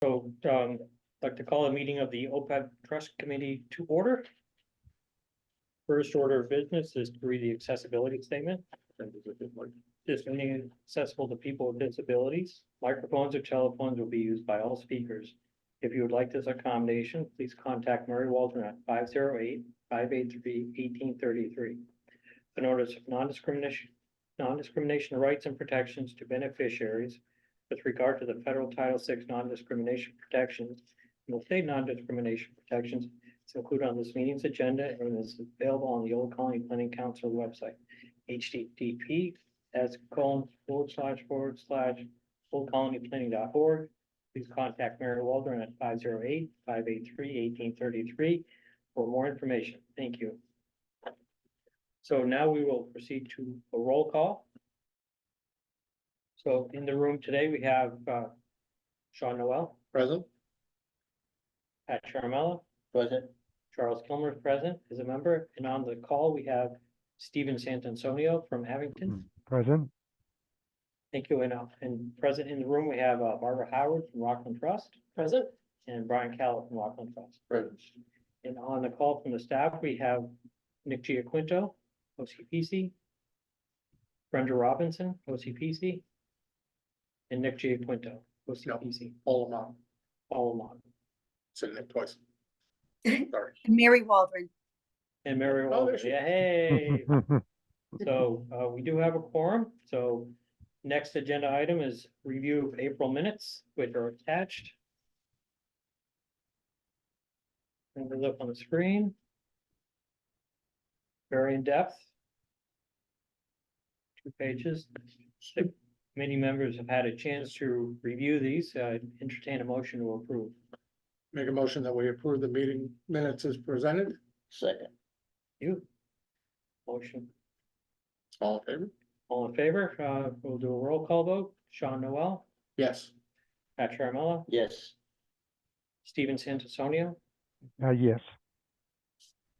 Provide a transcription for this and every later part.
I'd like to call a meeting of the OPEB Trust Committee to order. First order of business is to read the accessibility statement. This meeting is accessible to people with disabilities. Microphones or telephones will be used by all speakers. If you would like this accommodation, please contact Mary Waldron at 508-583-1833. The notice of non-discrimination rights and protections to beneficiaries with regard to the federal Title VI non-discrimination protections and the state non-discrimination protections is included on this meeting's agenda and is available on the Old Colony Planning Council website, http://oldcolonyplanning.org. Please contact Mary Waldron at 508-583-1833 for more information. Thank you. So now we will proceed to a roll call. So in the room today, we have Sean Noel. Present. Pat Charamella. Present. Charles Kilmer is present as a member. And on the call, we have Stephen Santantonio from Abington. Present. Thank you. And present in the room, we have Barbara Howard from Rockland Trust. Present. And Brian Callett from Rockland Trust. Present. And on the call from the staff, we have Nick Giaquinto, OCPC. Brenda Robinson, OCPC. And Nick Giaquinto, OCPC. All of them. All of them. Said that twice. Sorry. Mary Waldron. And Mary Waldron, yeah, hey. So we do have a quorum. So next agenda item is review of April minutes, which are attached. And we look on the screen. Very in depth. 2 pages. Many members have had a chance to review these. Entertain a motion to approve. Make a motion that we approve the meeting minutes as presented. Second. You. Motion. All in favor? All in favor? We'll do a roll call vote. Sean Noel, Yes. Pat Charamella, Yes. Stephen Santasonio, Yes.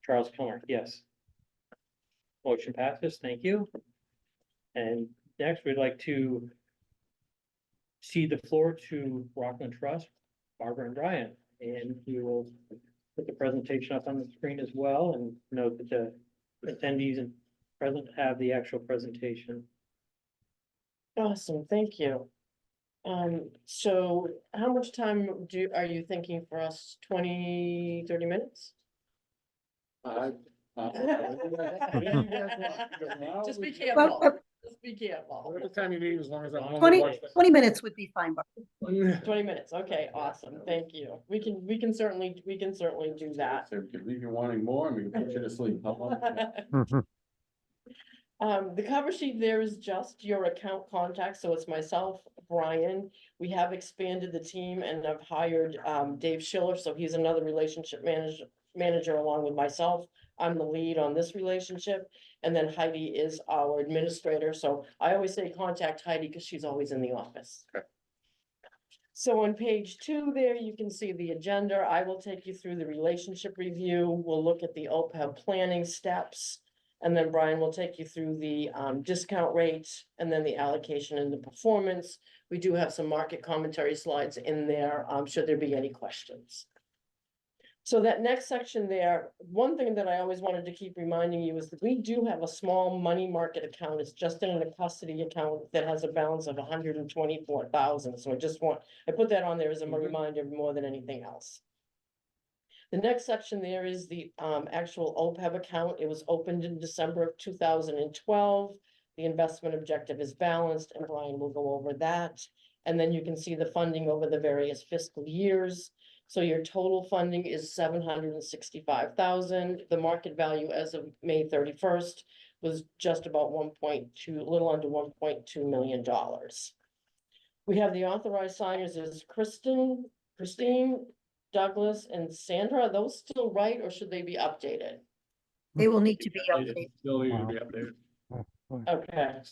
Charles Kilmer, yes. Motion passes. Thank you. And next, we'd like to cede the floor to Rockland Trust, Barbara and Brian. And we will put the presentation up on the screen as well and note that the attendees and present have the actual presentation. Awesome, thank you. So how much time are you thinking for us? 20, 30 minutes? Just be careful, just be careful. Whatever time you need, as long as I'm. 20 minutes would be fine, Barbara. 20 minutes, okay, awesome, thank you. We can certainly do that. So we can leave you wanting more and we can put you to sleep. How about that? The cover sheet there is just your account contact, so it's myself, Brian. We have expanded the team and I've hired Dave Schiller, so he's another relationship manager along with myself. I'm the lead on this relationship, and then Heidi is our administrator, so I always say contact Heidi because she's always in the office. Okay. So on page 2 there, you can see the agenda. I will take you through the relationship review. We'll look at the OPEB planning steps. And then Brian will take you through the discount rates and then the allocation and the performance. We do have some market commentary slides in there, should there be any questions. So that next section there, one thing that I always wanted to keep reminding you is that we do have a small money market account. It's just in a custody account that has a balance of 124,000. So I put that on there as a reminder more than anything else. The next section there is the actual OPEB account. It was opened in December of 2012. The investment objective is balanced, and Brian will go over that. And then you can see the funding over the various fiscal years. So your total funding is $765,000. The market value as of May 31st was just about a little under $1.2 million. We have the authorized signers as Christine, Douglas and Sandra. Are those still right, or should they be updated? They will need to be updated. Still need to be updated. Okay.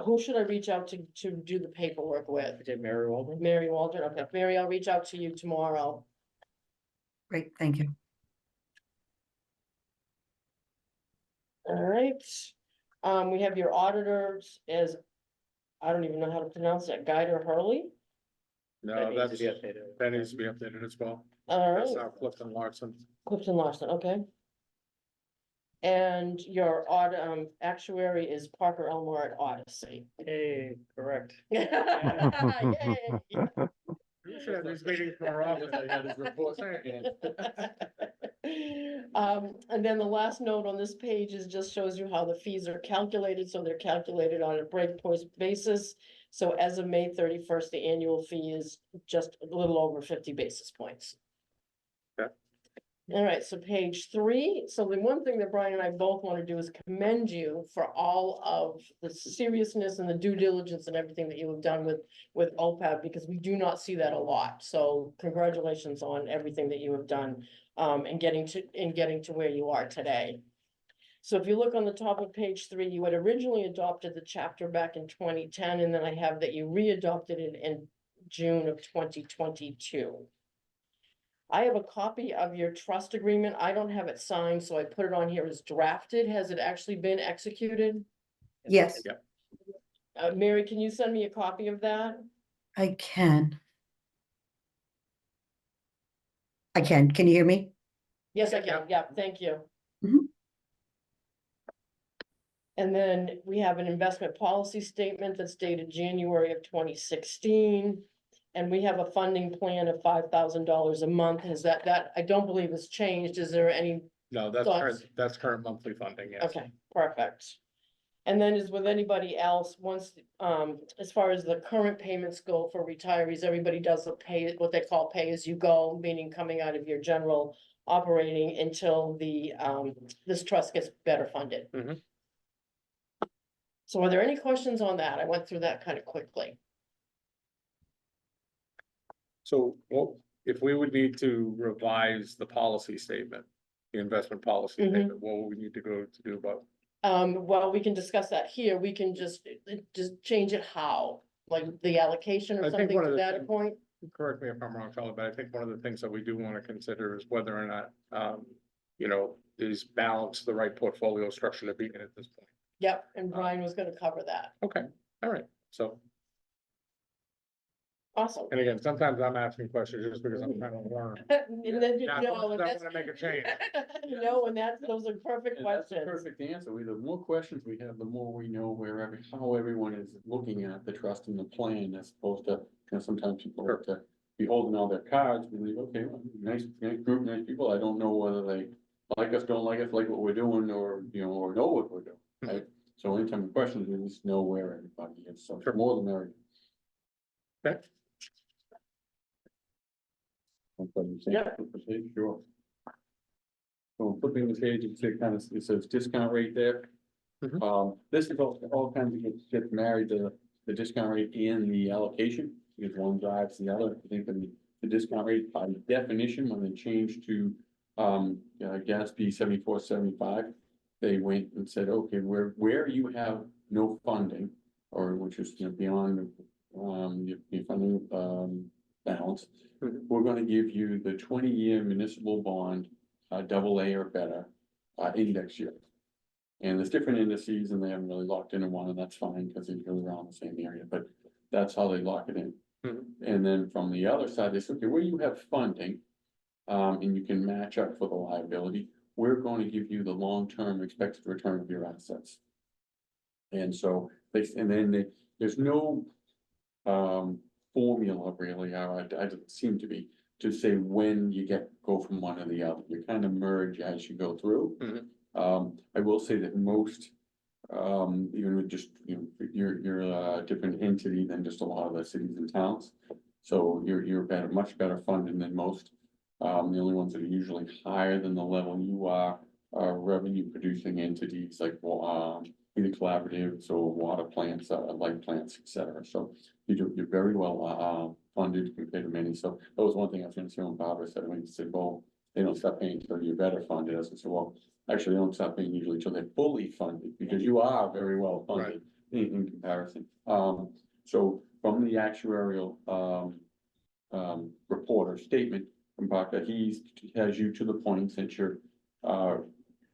Who should I reach out to do the paperwork with? Is it Mary Waldron? Mary Waldron. Okay, Mary, I'll reach out to you tomorrow. Great, thank you. All right. We have your auditors as, I don't even know how to pronounce that, Guider Hurley. No, That needs to that's, be updated. that needs to be updated as well. All That's right, our Clifton Larson. Clifton Larson, okay. And your actuary is Parker Elmore at Odyssey. Hey, correct. Yay. We should have these meetings more often. I had his report. And then the last note on this page is just shows you how the fees are calculated, so they're calculated on a breakpoint basis. So as of May 31st, the annual fee is just a little over 50 basis points. Okay. All right, so page 3, so the one thing that Brian and I both want to do is commend you for all of the seriousness and the due diligence and everything that you have done with OPEB, because we do not see that a lot, so congratulations on everything that you have done in getting to where you are today. So if you look on the top of page 3, you had originally adopted the chapter back in 2010, and then I have that you readopted it in June of 2022. I have a copy of your trust agreement. I don't have it signed, so I put it on here as drafted. Has it actually been executed? Yes, Mary, can you send me a copy of that? I can. Can you hear me? Yes, I can. Yeah, thank you. Mhm. And then we have an investment policy statement that's dated January of 2016. And we have a funding plan of $5,000 a month. Is that, I don't believe has changed. Is there any? No, that's Thoughts? current monthly funding, yes. Okay, perfect. And then as with anybody else, once, as far as the current payments go for retirees, everybody does what they call pay as you go, meaning coming out of your general operating until this trust gets better funded. Mhm. So are there any questions on that? I went through that kind of quickly. So what, if we would need to revise the policy statement, the investment policy Mhm. statement, what would we need to go to do about? Well, we can discuss that here. We can just change it how, like the allocation I or think something one of to the that things- point. Correct me if I'm wrong, Charlie, but I think one of the things that we do want to consider is whether or not, you know, is balance the right portfolio structure to be in at this point. Yep, and Brian was gonna cover that. Okay, all right, so, Awesome. and again, sometimes I'm asking questions just because I'm trying to learn. And then, Not no, because and I that's. wanna make a change. No, and those are perfect And that's the questions. perfect answer. The more questions we have, the more we know how everyone is looking at the trust and the plan, as opposed to, sometimes people have to be holding all their cards, we leave, okay, well, nice group, nice people. I don't know whether they like us, don't like us, like what we're doing, or, or know what we're doing, right? So anytime we question, we just know where everybody is, so Sure. more than merrier. Okay. Yeah. Sure. So flipping the page, it says discount rate there. Mhm. This is all kinds of gets married to the discount rate and the allocation, because one drives the other. I think the discount rate by definition, when they changed to GASB 7475, they went and said, okay, where you have no funding, or which is beyond your funding balance, we're gonna give you the 20-year municipal bond, AA or better, index year. And there's different indices and they haven't really locked into one, and that's fine because they're really around the same area, but that's how they lock it in. Mhm. And then from the other side, they say, okay, where you have funding, and you can match up for the liability, we're going to give you the long-term expected return of your assets. And so there's no formula really, I don't seem to be, to say when you go from one to the other. You kind of merge as you go through. I will say that most, even with just, you're a different entity than just a lot of the cities and towns. So you're much better funded than most. The only ones that are usually higher than the level you are revenue producing entities like, either collaboratives or water plants, light plants, et cetera. So you're very well, funded compared to many. So that was one thing I was gonna say when Barbara said, when you said, well, they don't stop paying until you're better funded. I said, well, actually, they don't stop paying usually until they're fully funded, because you are very well funded in comparison. So from the actuarial, report or statement from Barker, he has you to the point that you're,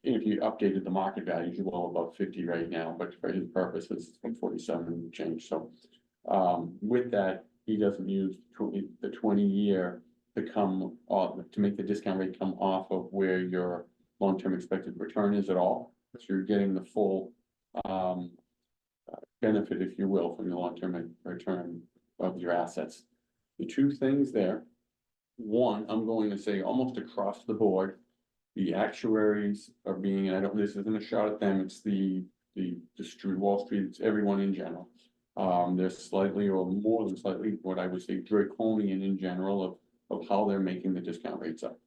if you updated the market values, you're well above 50 right now, but for his purposes, it's 47 and change. So with that, he doesn't use the 20-year to come off, to make the discount rate come off of where your long-term expected return is at all. So you're getting the full, benefit, if you will, from the long-term return of your assets. The two things there, one, I'm going to say almost across the board, the actuaries are being, and I don't, this isn't a shot at them, it's the street, Wall Street, it's everyone in general. They're slightly or more than slightly, what I would say draconian in general of how they're making the discount rates up.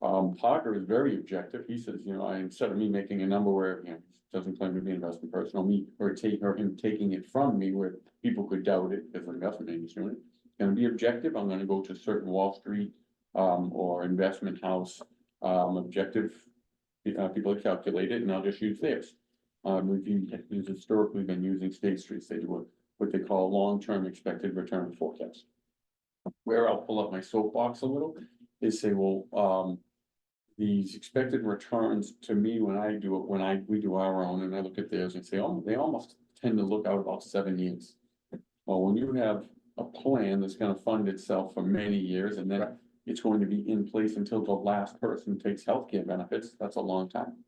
Parker is very objective. He says, you know, instead of me making a number where, you know, he doesn't claim to be an investment person, or me, or him taking it from me where people could doubt it as an investment agency doing it. Gonna be objective. I'm gonna go to certain Wall Street, or investment house, objective. People calculate it and I'll just use theirs. We've historically been using State Street. They do what they call long-term expected return forecast. Where I'll pull up my soapbox a little is say, well, these expected returns to me, when I do it, we do our own and I look at theirs and say, oh, they almost tend to look out about 7 years. Well, when you have a plan that's gonna fund itself for many years and then it's going to be in place until the last person takes healthcare benefits, that's a long time.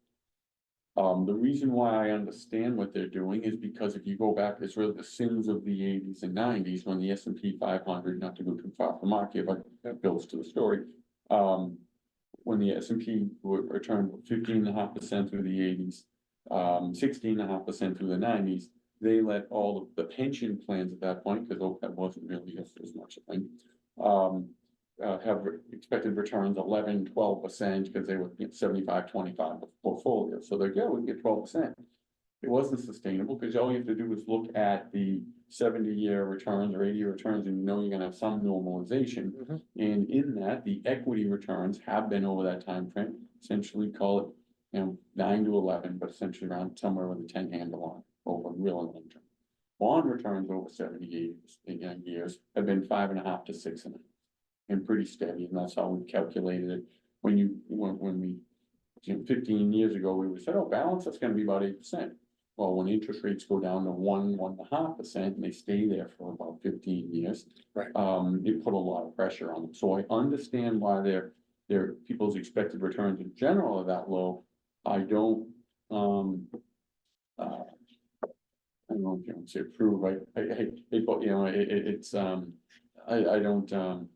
The reason why I understand what they're doing is because if you go back, it's really the sins of the 80s and 90s when the S&P 500, not to go too far from Mark here, but that builds to the story. When the S&P would return 15.5% through the 80s, 16.5% through the 90s, they let all of the pension plans at that point, because OPEB wasn't really as much a thing, have expected returns 11, 12% because they were 75-25 portfolio. So they're good, we can get 12%. It wasn't sustainable because all you have to do is look at the 70-year returns or 80-year returns and you know you're gonna have some normalization. And in that, the equity returns have been over that time frame, essentially call it, you know, 9 to 11, but essentially around somewhere with a 10 handle on over real and long term. Bond returns over 78 years have been 5.5 to 6.5. And pretty steady, and that's how we calculated it. When we, 15 years ago, we said, oh, balance, that's gonna be about 8%. Well, when interest rates go down to 1.5%, and they stay there for about 15 years. Right. It put a lot of pressure on them. So I understand why their people's expected returns in general are that low. I don't, I don't know if you want to say approve, right? You know, it's, I don't,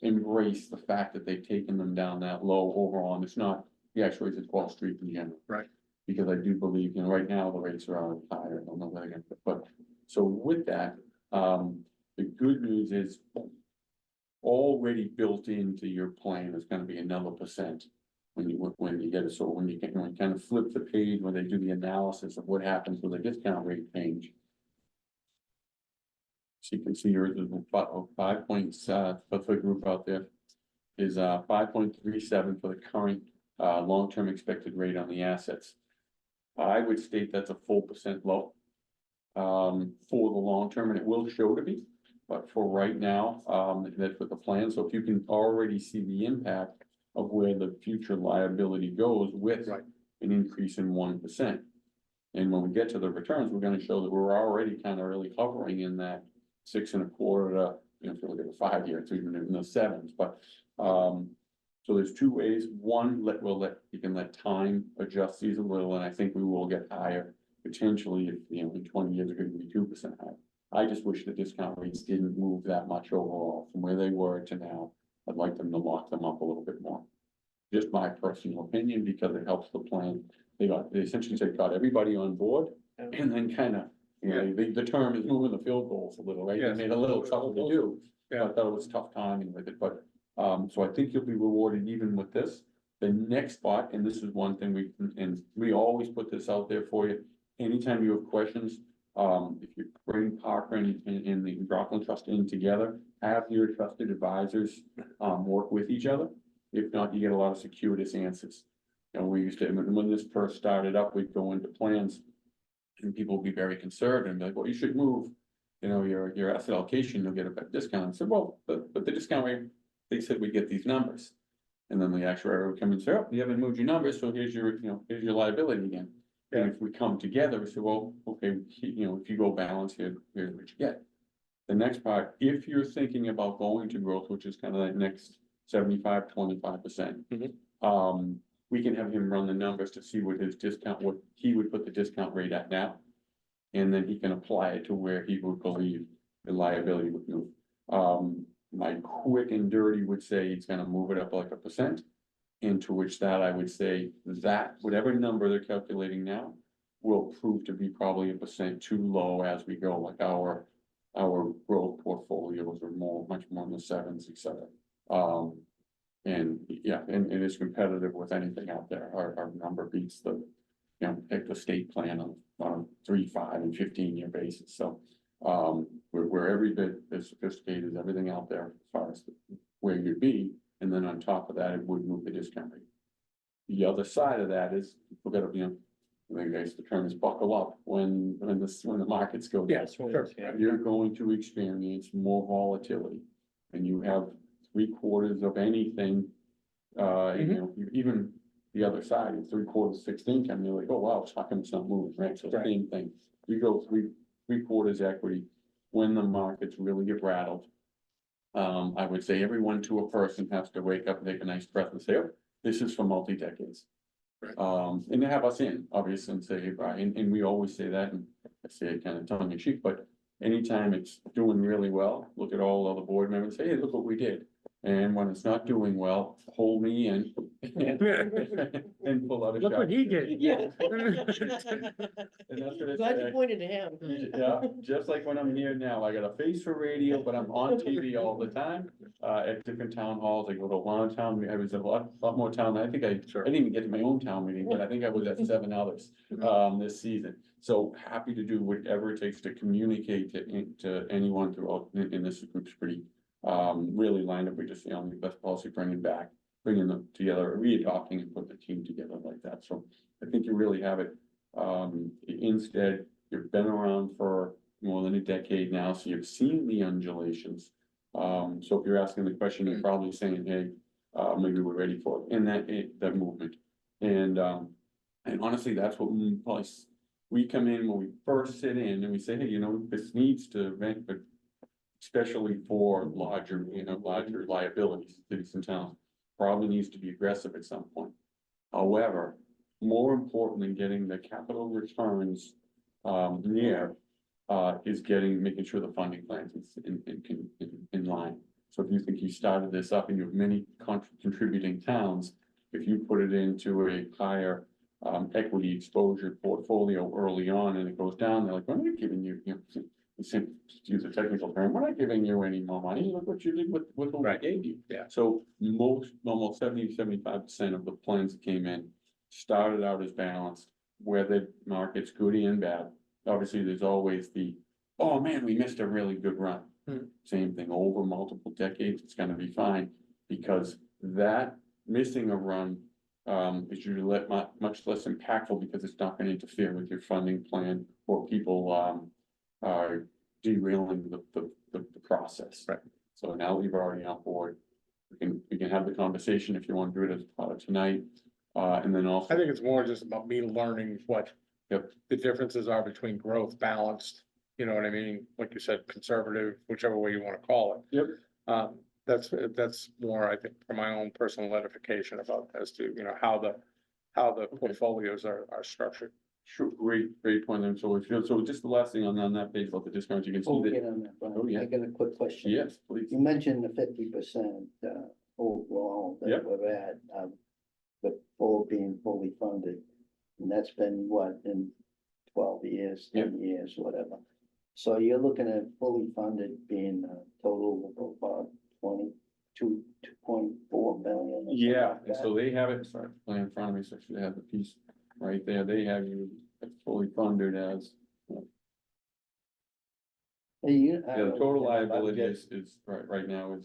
embrace the fact that they've taken them down that low overall, and it's not the actuaries at Wall Street in general. Right. Because I do believe, you know, right now the rates are already higher, I don't know where they're gonna, but, so with that, the good news is already built into your plan is gonna be another percent when you get it, so when you kind of flip the page, when they do the analysis of what happens with a discount rate change. So you can see yours is 5 points, for the group out there is 5.37 for the current long-term expected rate on the assets. I would state that's a full percent low for the long term, and it will show to be, but for right now, that's with the plan. So if you can already see the impact of where the future liability goes with Right. an increase in 1%. And when we get to the returns, we're gonna show that we're already kind of really hovering in that 6.25 to, you know, if you look at the 5 year, it's even in the 7s, but, so there's two ways. One, you can let time adjust these a little, and I think we will get higher potentially if, you know, in 20 years, it could be 2% higher. I just wish the discount rates didn't move that much overall from where they were to now. I'd like them to lock them up a little bit more. Just my personal opinion, because it helps the plan. They essentially said, got everybody on board, and then kind of, you know, the term is moving the field goals a little, right? They Yes. made it a little tougher to do. Yeah. I thought it was tough timing with it, but, so I think you'll be rewarded even with this. The next spot, and this is one thing we always put this out there for you. Anytime you have questions, if you bring Parker and the Rockland Trust in together, have your trusted advisors, work with each other. If not, you get a lot of circuitous answers. You know, we used to, when this first started up, we'd go into plans and people would be very conservative and be like, well, you should move, you know, your asset allocation, you'll get a better discount. I said, well, but the discount rate, they said we get these numbers. And then the actuary would come and say, oh, you haven't moved your numbers, so here's your, you know, here's your liability again. And if we come together, we say, well, okay, you know, if you go balance here, here's what you get. The next part, if you're thinking about going to growth, which is kind of that next 75-25%. We can have him run the numbers to see what his discount, what he would put the discount rate at now. And then he can apply it to where he would believe the liability would move. My quick and dirty would say he's gonna move it up like 1%. Into which that I would say that whatever number they're calculating now will prove to be probably 1% too low as we go, like our growth portfolios are much more in the sevens, et cetera. And yeah, and it's competitive with anything out there. Our number beats the, you know, pick the state plan on 3, 5, and 15-year basis. So we're every bit as sophisticated as everything out there as far as where you'd be. And then on top of that, it would move the discount rate. The other side of that is, we've got to, you know, I think the term is buckle up when the markets go down. Yes, sure. You're going to experience more volatility, and you have 3/4 of anything. You know, even the other side, 3/4 fixed income, you're like, oh, wow, how come it's not moving, right? So Right. same thing. You go 3/4 equity when the markets really get rattled. I would say everyone to a person has to wake up and take a nice breath and say, oh, this is for multi-decades. Right. And to have us in, obviously, and say, hey, Brian, and we always say that, and I say it kind of tongue in cheek, but anytime it's doing really well, look at all other board members, say, hey, look what we did. And when it's not doing well, hold me in and pull out a shot. Look what he did. Yeah. And that's what I Glad you say. pointed to him. Yeah, just like when I'm here now, I got a face for radio, but I'm on TV all the time, at different town halls. I go to a lot of town, I was at a lot more town. I think I didn't even get to my own town meeting, but I think I was at 7 others, this season. So happy to do whatever it takes to communicate to anyone throughout, and this group's pretty, really lined up. We just, you know, the best policy, bringing them together, re-adopting and put the team together like that. So I think you really have it. Instead, you've been around for more than a decade now, so you've seen the undulations. So if you're asking the question, you're probably saying, hey, maybe we're ready for it, and that movement. And honestly, that's what we come in when we first sit in and we say, hey, you know, this needs to vent, but especially for larger liabilities, cities and towns, probably needs to be aggressive at some point. However, more important than getting the capital returns is making sure the funding plans is in line. So if you think you started this up and you have many contributing towns, if you put it into a higher equity exposure portfolio early on and it goes down, they're like, we're not giving you, to use a technical term, we're not giving you any more money. Look what you did with what we Right. gave you. Yeah. So almost 70-75% of the plans that came in started out as balanced, where the market's good and bad. Obviously, there's always oh man, we missed a really good run. Same thing over multiple decades, it's gonna be fine, because that missing a run is usually much less impactful, because it's not gonna interfere with your funding plan or people derailing the process. Right. So now we've already on board, we can have the conversation if you want to do it as part of tonight. And then also, I think it's more just about me learning what the differences are between growth, balanced, you know what I mean? Like you said, conservative, whichever way you want to call it. Yep. That's more, I think, for my own personal edification about as to, you know, how the portfolios are structured. sure, great point there. So just the last thing on that page about the discounts, you can see Get that, on that, Brian. Oh, yeah. I got a quick question. yes, please. You mentioned the 50% overall Yep. that we're at, with full being fully funded. And that's been what, in 12 years, 10 years, whatever. So you're looking at fully funded being a total of about 2.4 million. or something Yeah, like and that. so they have it, sorry, plan in front of me, so they have the piece right there, they have you fully funded as, Hey, you- yeah, the total I- liability is right now is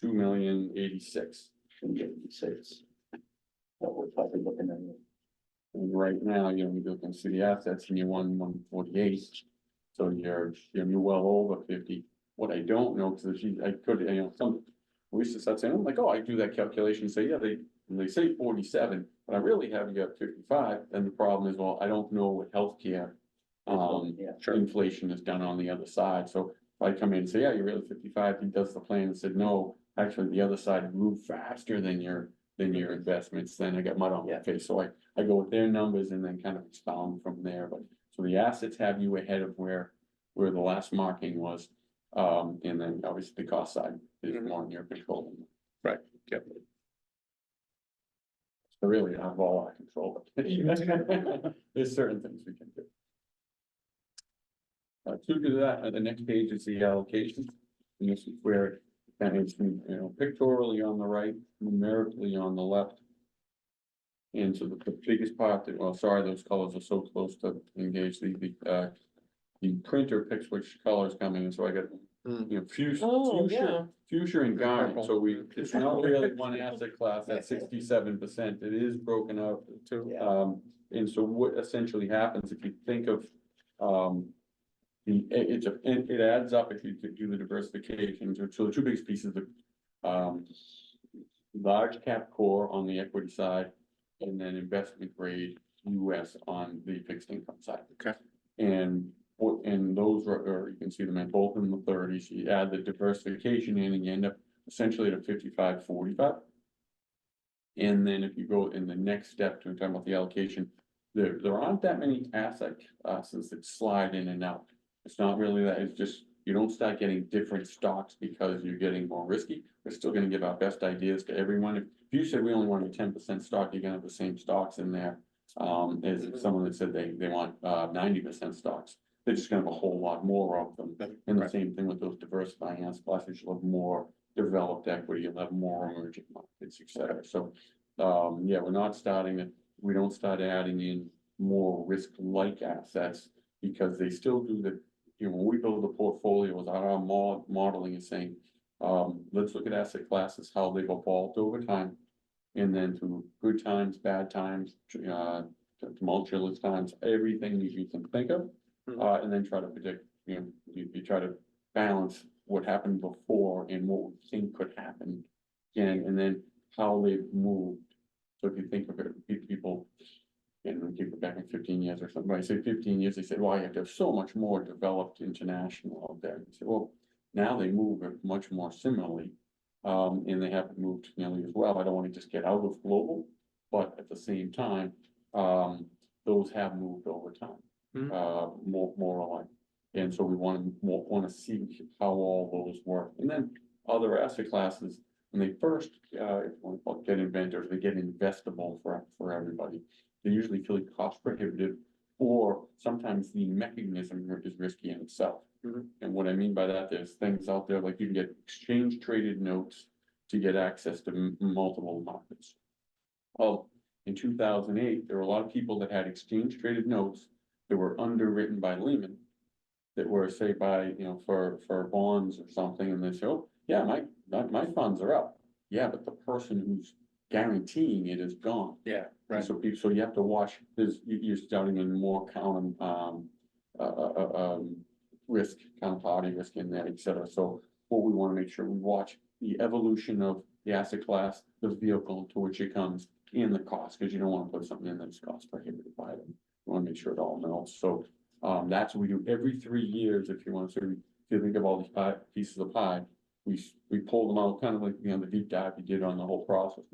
2,086,000. 286. So we're probably looking at And right now, you know, you can see the assets and you're 148. So you're well over 50. What I don't know, because I could, you know, we used to start saying, I'm like, oh, I do that calculation, say, yeah, they say 47, but I really have you at 55. And the problem is, well, I don't know what healthcare Yeah. Sure. inflation is done on the other side, so if I come in and say, yeah, you're really 55, he does the plan and said, no, actually, the other side grew faster than your investments, then I got mud on my Yeah. face, so I go with their numbers and then kind of expound from there, but, so the assets have you ahead of where the last marking was. And then obviously the cost side is Mhm. more in your control. Right, yep. So really, I have all our control. There's certain things we can do. To that, the next page is the allocation. And this is where that is, pictorially on the right, numerically on the left. And so the biggest part that, well, sorry, those colors are so close to engage the printer picks which colors coming, and so I got, fuchsia, Oh, yeah. fuchsia and garnet, Purple. so it's not really one asset class at 67%, it is broken out. Too. Yeah. And so what essentially happens if you think of, it adds up if you do the diversification, so the two biggest pieces of, large cap core on the equity side, and then investment grade US on the fixed income side. Okay. And those are, you can see them at both in the 30s, you add the diversification in and you end up essentially at a 55-45. And then if you go in the next step to talk about the allocation, there aren't that many asset classes that slide in and out. It's not really that, it's just, you don't start getting different stocks because you're getting more risky. We're still gonna give our best ideas to everyone. If you said we only want a 10% stock, you're gonna have the same stocks in there. As someone that said they want 90% stocks. They're just gonna have a whole lot more of them. And the Right. same thing with those diversifying asset classes, you'll have more developed equity, you'll have more emerging markets, et cetera. So, yeah, we don't start adding in more risk-like assets because they still do when we build the portfolios, our modeling is saying, let's look at asset classes, how they've evolved over time. And then through good times, bad times, tumultuous times, everything you can think of. And then try to predict, you try to balance what happened before and what we think could happen. And then how they've moved. So if you think of it, people, and keep it back in 15 years or something, I say 15 years, they say, well, you have to have so much more developed international out there. You say, well, now they move much more similarly. And they haven't moved nearly as well. I don't want to just get out of global, but at the same time, those have moved over time. More alike. And so we want to see how all those work. And then other asset classes, when they first, if you want to get invented, they get investable for everybody. They usually feel cost prohibitive, or sometimes the mechanism is risky in itself. And what I mean by that, there's things out there like you can get exchange traded notes to get access to multiple markets. Well, in 2008, there were a lot of people that had exchange traded notes that were underwritten by Lehman, that were, say, by, for bonds or something, and they say, oh, yeah, my funds are up. Yeah, but the person who's guaranteeing it is gone. Yeah, right. So you have to watch, you're starting in more risk, counterparty risk in there, et cetera. So what we want to make sure we watch the evolution of the asset class, the vehicle to which it comes, and the cost, because you don't want to put something in that's cost prohibitive by them. You want to make sure it all melts. So that's what we do every 3 years. If you want to, if you think of all these pieces of pie, we pull them out, kind of like, the deep dive you did on the whole process.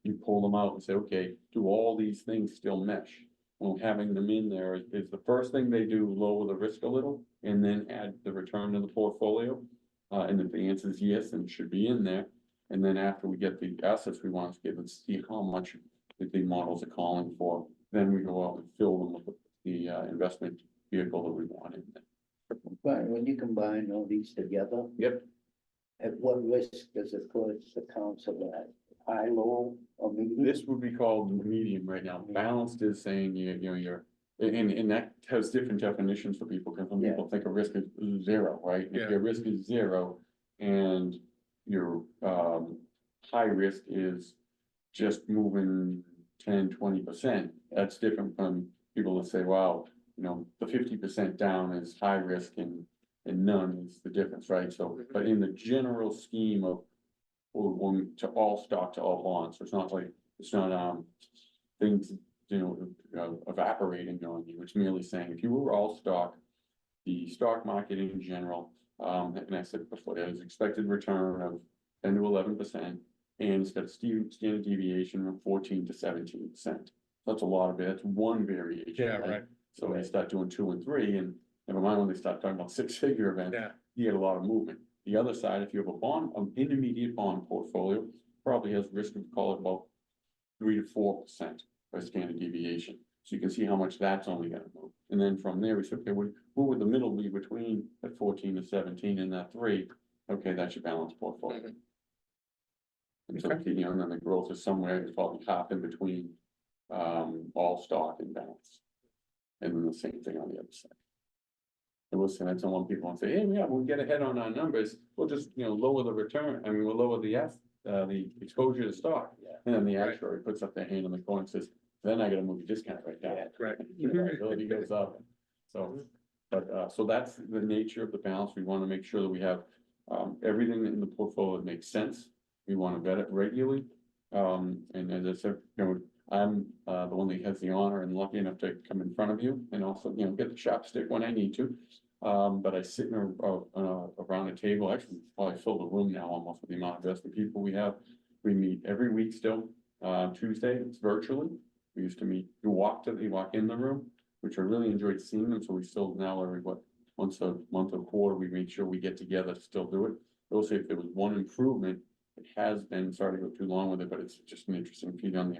We pull them out and say, okay, do all these things still mesh? Well, having them in there is the first thing they do, lower the risk a little, and then add the return to the portfolio. And if the answer is yes, then it should be in there. And then after we get the assets we want to give, let's see how much the models are calling for. Then we go out and fill them with the investment vehicle that we want in there. But when you combine all these together. Yep. At what risk does it put the council at? High, low, or medium? This would be called medium right now. Balanced is saying you're, and that has different definitions for people, because some Yeah. people think a risk is zero, right? Yeah. If your risk is zero and your high risk is just moving 10-20%, that's different from people that say, wow, the 50% down is high risk and none is the difference, right? So, but in the general scheme of to all stock, to all bonds, so it's not things evaporating on you. It's merely saying, if you were all stock, the stock market in general, and I said before, there's expected return of 10 to 11%. And it's got a standard deviation of 14 to 17%. That's a lot of it. That's one variation. Yeah, right. So when you start doing 2 and 3, and never mind when they start talking about 6-figure events, Yeah. you get a lot of movement. The other side, if you have a bond, an intermediate bond portfolio, probably has risk of, call it about 3 to 4% by standard deviation. So you can see how much that's only gonna move. And then from there, we said, okay, what would the middle be between that 14 to 17 and that 3? Okay, that's your balanced portfolio. Mhm. And so, Okay. you know, and then the growth is somewhere, it's probably half in between, all stock and balance. And then the same thing on the other side. And we'll send it to one people and say, hey, yeah, we'll get ahead on our numbers, we'll just, you know, lower the return, I mean, we'll lower the exposure to stock. Yeah. And then the Right. actuary puts up their hand on the corner and says, then I gotta move the discount right down. Yeah. Right. The liability goes up, so, but, so that's the nature of the balance, we wanna make sure that we have, everything in the portfolio that makes sense. We wanna vet it regularly, and as I said, you know, I'm, the one that has the honor and lucky enough to come in front of you and also, you know, get the chopstick when I need to. But I sit in around a table, actually, probably fill the room now almost with the amount of investment people we have. We meet every week still, Tuesday, it's virtually. We used to meet, you walk in the room, which I really enjoyed seeing them, so we still now every, once a month or quarter, we make sure we get together to still do it. I will say if there was one improvement, it has been, sorry to go too long with it, but it's just an interesting feed on the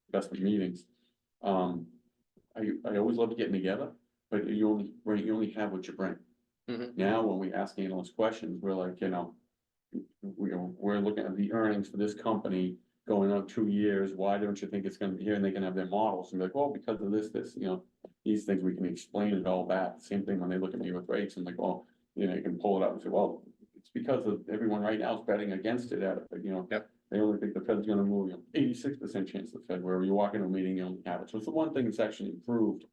investment meetings. I always love getting together, but you only have what you bring. Mhm. Now, when we ask analysts questions, we're like, you know, we're looking at the earnings for this company going on 2 years, why don't you think it's gonna be here? And they can have their models and be like, well, because of this, you know, these things, we can explain it all back. Same thing when they look at me with rates and like, well, you know, you can pull it up and say, well, it's because of everyone right now is betting against it at, you know. Yep. They only think the Fed's gonna move, you know, 86% chance of the Fed, where you walk into a meeting, you only have it. So it's the one thing that's actually improved,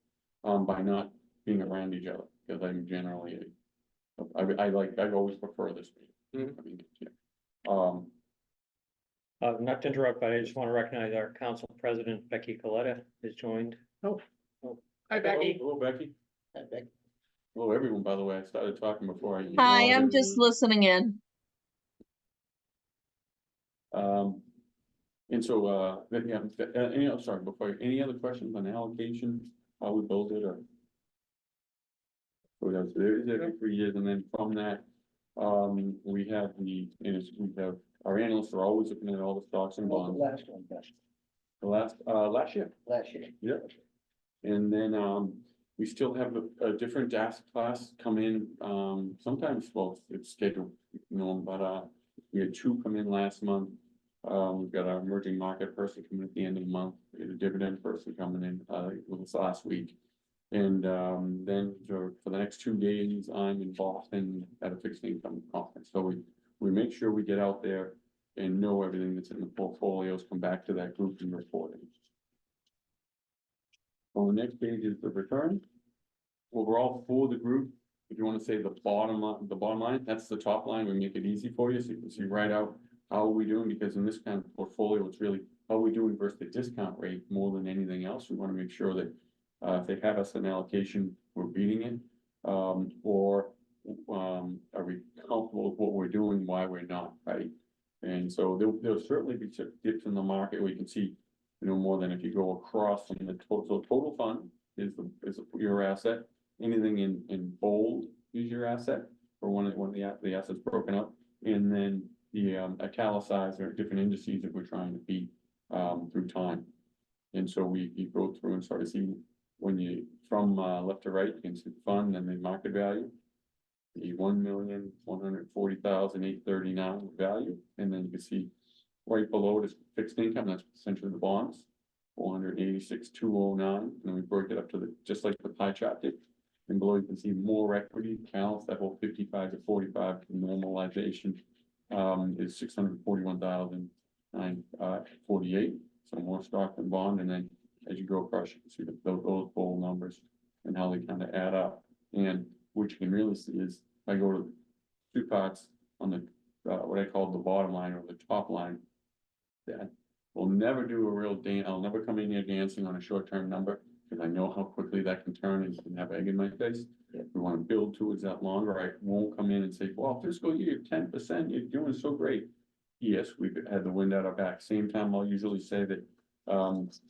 by not being around each other, because I'm generally, I've always prefer this meeting. Mhm. I mean, yeah. Not to interrupt, but I just want to recognize our council president, Becky Coletta, has joined. Hi, Becky. Hello, Becky. I think Hello, everyone, by the way, I started talking before I. Hi, I'm just listening in. And so, yeah, sorry, any other questions on allocation, how we build it, or? So there is every 3 years, and then from that, we have our analysts are always looking at all the stocks and well, the bonds. last one, The last year, last year. yeah. And then, we still have a different asset class come in, sometimes, well, it's scheduled, you know, but, we had 2 come in last month. We've got our emerging market person coming at the end of the month, we had a dividend person coming in, it was last week. And, then for the next 2 days, I'm in Boston at a fixed income conference, so we make sure we get out there and know everything that's in the portfolios, come back to that group and report it. On the next page is the return. Overall for the group, if you want to say the bottom line, that's the top line, we make it easy for you, so you can see right out how are we doing, because in this kind of portfolio, it's really how are we doing versus the discount rate more than anything else. We want to make sure that if they have us an allocation, we're beating it, or are we comfortable with what we're doing, why we're not, right? And so there'll certainly be dips in the market where you can see, you know, more than if you go across from the total fund is your asset. Anything in bold is your asset, or one of the assets broken up, and then the italicized or different indices that we're trying to beat through time. And so we go through and start to see when you from left to right, you can see the fund and the market value. The 1,140,839 value, and then you can see right below it is fixed income, that's essentially the bonds, 486,209, and then we break it up to just like the pie chart did. And below you can see more equity counts, that whole 55 to 45 normalization is 641,948, so more stock than bond, and then as you go across, you can see those bold numbers and how they kind of add up. And what you can really see is, I go to 2 parts on the what I call the bottom line or the top line, that We'll never do a real I'll never come in here dancing on a short-term number, because I know how quickly that can turn and can have egg in my face. Yeah. We wanna build towards that longer. I won't come in and say, well, fiscal year 10%, you're doing so great. Yes, we've had the wind at our back. Same time, I'll usually say that,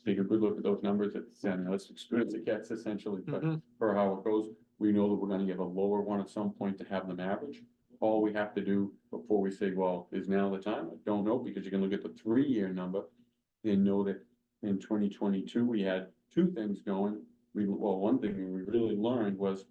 take a good look at those numbers. It's as good as it gets essentially, but for how it goes, we know that we're gonna give a lower one at some point to have them average. All we have to do before we say, well, is now the time? I don't know, because you can look at the 3-year number and know that in 2022, we had two things going. One thing we really learned was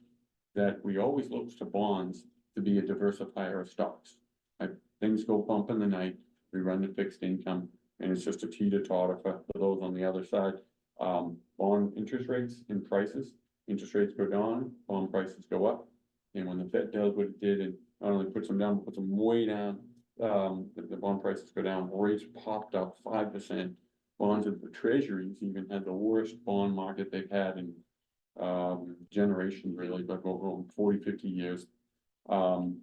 that we always look to bonds to be a diversifier of stocks. Like, things go bump in the night, we run the fixed income, and it's just a teeter-totter for those on the other side. Bond interest rates and prices, interest rates go down, bond prices go up. And when the Fed does what it did, and not only puts them down, but puts them way down, the bond prices go down, rates popped up 5%. Bonds of the treasuries even had the worst bond market they've had in generations, really, but over 40, 50 years. And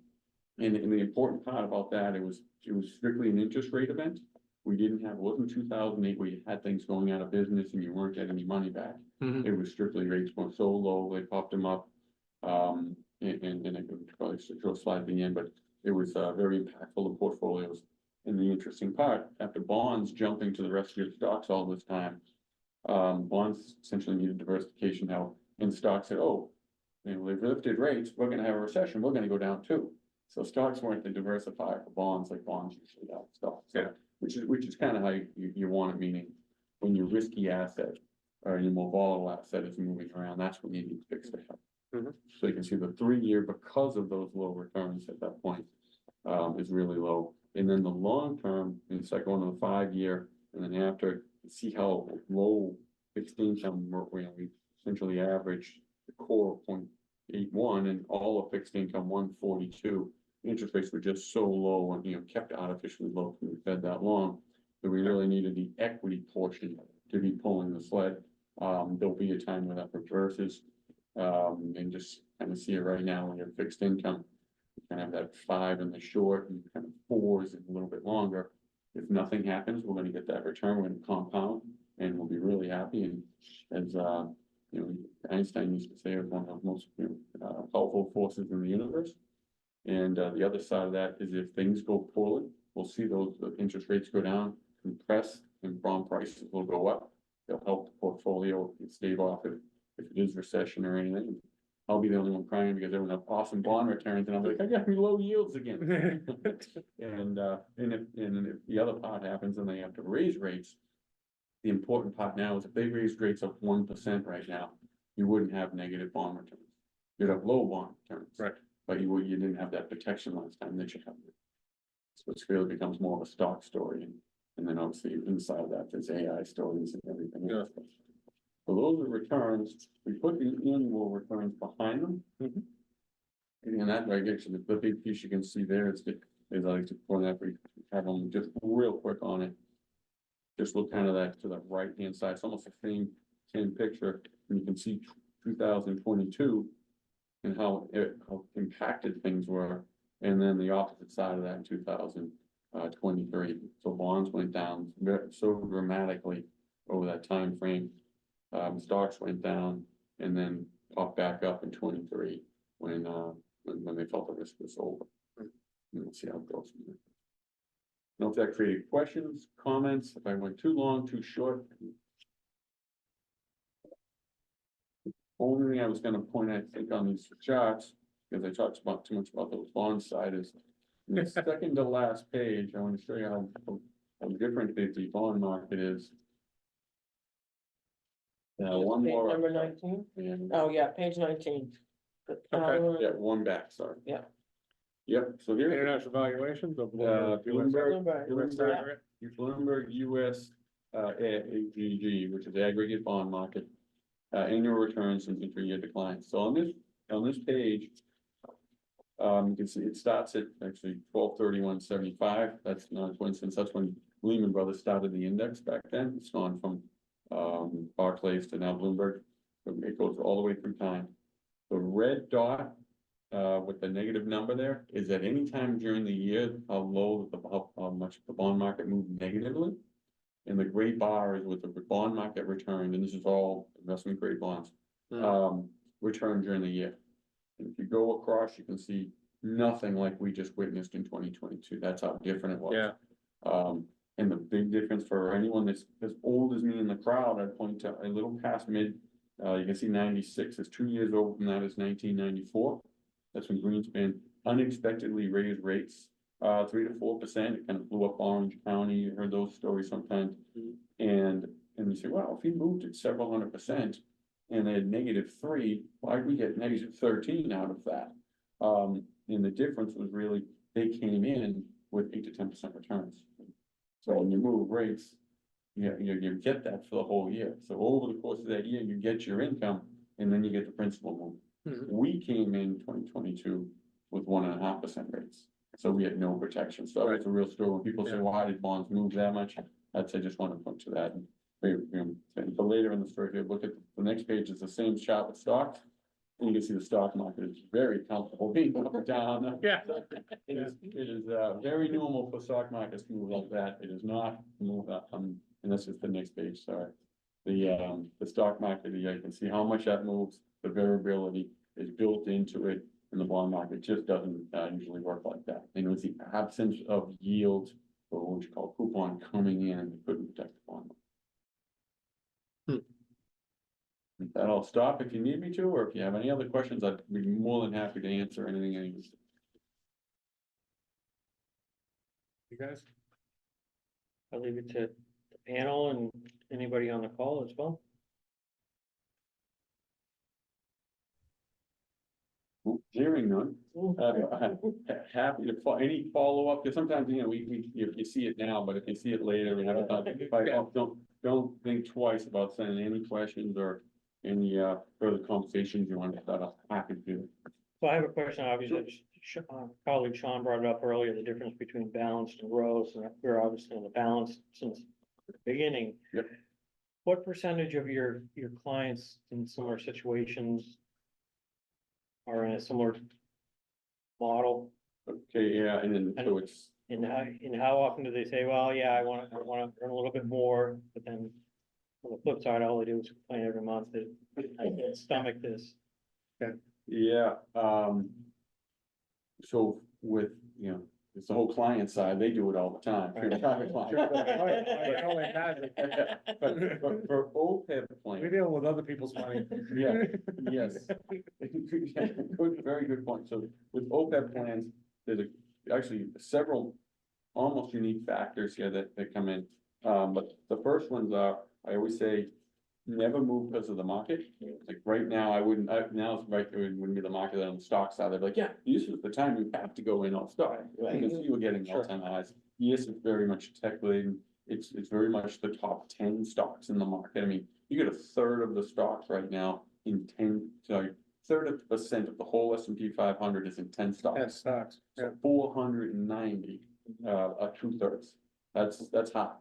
the important part about that, it was strictly an interest rate event. We didn't have, it wasn't 2008 where you had things going out of business and you weren't getting any money back. It was strictly rates going so low, they popped them up. And I could probably show a slide at the end, but it was very impactful to portfolios. And the interesting part, after bonds jumping to the rest of your stocks all this time, bonds essentially needed diversification now, and stocks said, oh, they've lifted rates, we're gonna have a recession, we're gonna go down too. So stocks weren't the diversifier for bonds like bonds usually are stocks. So, which is kind of how you want it, meaning when your risky asset or your more volatile asset is moving around, that's when you need fixed income. So you can see the 3-year, because of those low returns at that point, is really low. And then the long term, it's like going to the 5-year, and then after, you see how low fixed income, we essentially averaged the core 0.81 and all of fixed income 142. Interest rates were just so low and, kept artificially low from the Fed that long, that we really needed the equity portion to be pulling the sled. There'll be a time where that reverses, and just kind of see it right now when you're fixed income. You kind of have that 5 in the short and kind of 4s and a little bit longer. If nothing happens, we're gonna get that return, we're gonna compound, and we'll be really happy. And as Einstein used to say, it was one of the most powerful forces in the universe. And the other side of that is if things go poorly, we'll see the interest rates go down, compress, and bond prices will go up. They'll help the portfolio stave off if it is recession or anything. I'll be the only one crying because everyone have awesome bond returns, and I'm like, I got me low yields again. And if the other part happens and they have to raise rates, the important part now is if they raised rates of 1% right now, you wouldn't have negative bond returns. You'd have low bond returns. Right. But you didn't have that protection last time that you have. So it really becomes more of a stock story, and then obviously inside of that, there's AI stories and everything else. So those are returns. We put the annual returns behind them. And that way, actually, the big piece you can see there is I like to point out, we have them just real quick on it. Just look kind of that to the right hand side. It's almost the same picture. And you can see 2022 and how impacted things were. And then the opposite side of that in 2023. So bonds went down so dramatically over that time frame. Stocks went down and then popped back up in 23 when they felt the risk was over. And we'll see how it goes from there. I don't know if that created questions, comments, if I went too long, too short. Only thing I was gonna point, I think, on these charts, because I talked about too much about those bond side, is the second to last page. I want to show you how different the bond market is. One Page more. number 19? And, Oh, yeah, page 19. yeah, one back, sorry. Yeah. Yep, so here's International valuations of Bloomberg, Bloomberg. Bloomberg US AGG, which is the aggregate bond market, annual returns and intra-year declines. So on this page, you can see it starts at actually 12/31/75. That's not a coincidence. That's when Lehman Brothers started the index back then. It's gone from Barclays to now Bloomberg. It goes all the way through time. The red dot with the negative number there is at any time during the year how much the bond market moved negatively. And the gray bar is with the bond market return, and this is all investment grade bonds, return during the year. And if you go across, you can see nothing like we just witnessed in 2022. That's how different it was. Yeah. And the big difference for anyone that's as old as me in the crowd, I'd point to a little past mid, you can see 96 is 2 years old, and that is 1994. That's when Greenspan unexpectedly raised rates, 3 to 4%. It kind of blew up Orange County. You heard those stories sometimes. And you say, well, if he moved it several hundred%, and they had -3, why'd we get -13 out of that? And the difference was really, they came in with 8 to 10% returns. So when you move rates, you get that for the whole year. So over the course of that year, you get your income, and then you get the principal move. We came in 2022 with 1.5% rates, so we had no protection. So it's a real story. When people say, why did bonds move that much? I just want to point to that. And for later in the story, if you look at the next page, it's the same chart with stocks. And you can see the stock market is very comfortable being up and down. Yeah. It is very normal for stock markets to move like that. It is not move up, and this is the next page, sorry. The stock market, you can see how much that moves. The variability is built into it, and the bond market just doesn't usually work like that. And it was the absence of yield, or what you call coupon, coming in, and you couldn't protect the bond. I'll stop if you need me to, or if you have any other questions, I'd be more than happy to answer anything. You guys? I'll leave it to the panel and anybody on the call as well. Hearing none, happy to any follow-up, because sometimes, you see it now, but if you see it later, and don't think twice about sending any questions or any further conversations you want to start up. Happy to do it. So I have a question, obviously, colleague Sean brought it up earlier, the difference between balanced and gross, and we're obviously in the balance since the beginning. Yep. What percentage of your clients in similar situations are in a similar model? Okay, yeah, and then so it's. And how often do they say, well, yeah, I wanna earn a little bit more, but then on the flip side, all they do is complain every month that I can't stomach this. Yeah, so with, it's the whole client side, they do it all the time. Right. Private clients. But for OPEB We plan, deal with other people's money. yeah, yes. Good, very good point. So with OPEB plans, there's actually several almost unique factors here that come in. But the first ones are, I always say, never move because of the market. Like right now, I wouldn't, now it's right, it wouldn't be the market on the stock side. They're like, yeah, this is the time you have to go in on stock. Because you were getting all-time highs. Yes, it's very much tech laden. It's very much the top 10 stocks in the market. I mean, you get a third of the stocks right now in 30% of the whole S&P 500 is in 10 stocks. 10 stocks, yeah. So 490 are 2/3. That's high.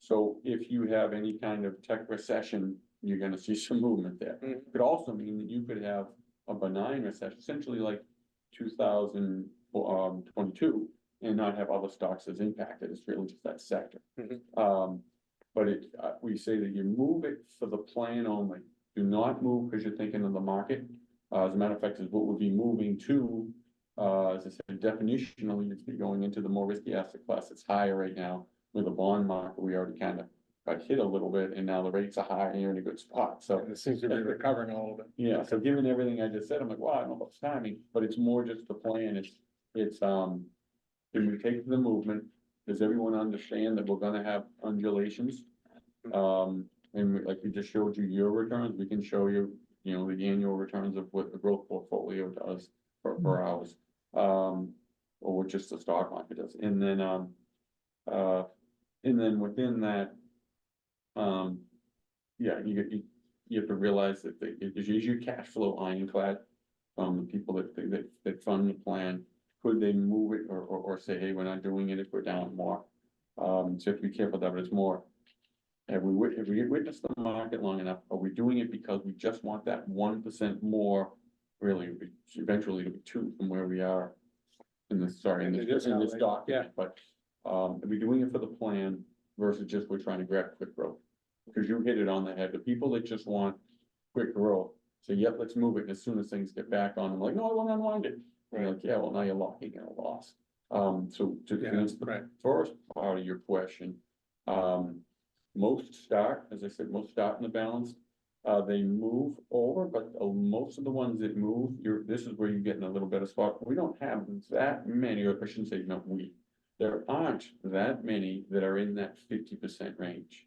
So if you have any kind of tech recession, you're gonna see some movement there. It could also mean that you could have a benign recession, essentially like 2022, and not have other stocks as impacted. It's really just that sector. But we say that you move it for the plan only. Do not move because you're thinking of the market. As a matter of fact, is what would be moving to, as I said, definitionally, it's going into the more risky asset class. It's higher right now. With the bond market, we already kind of got hit a little bit, and now the rates are high, and you're in a good spot. So And it seems to be recovering a little bit. yeah, so given everything I just said, I'm like, wow, I don't know about timing, but it's more just the plan. Can we take the movement? Does everyone understand that we're gonna have undulations? Like we just showed you your returns, we can show you, the annual returns of what the growth portfolio does for ours. Or what just the stock market does. And then within that, you have to realize that is your cash flow ironclad from the people that fund the plan? Could they move it or say, hey, we're not doing it if we're down more? So you have to be careful that, but it's more, have we witnessed the market long enough? Are we doing it because we just want that 1% more? Really, eventually it'll be 2 from where we are in this, in this document, but are we doing it for the plan? versus just we're trying to grab quick growth. Because you hit it on the head, the people that just want quick growth, say, yep, let's move it, and as soon as things get back on, I'm like, no, I want to unwind it. And you're like, yeah, well, now you're locking in a loss. So to Yeah, answer the right. first part of your question, most start, as I said, most start in the balance. They move over, but most of the ones that move, this is where you get in a little better spot. We don't have that many, or I shouldn't say, no, there aren't that many that are in that 50% range.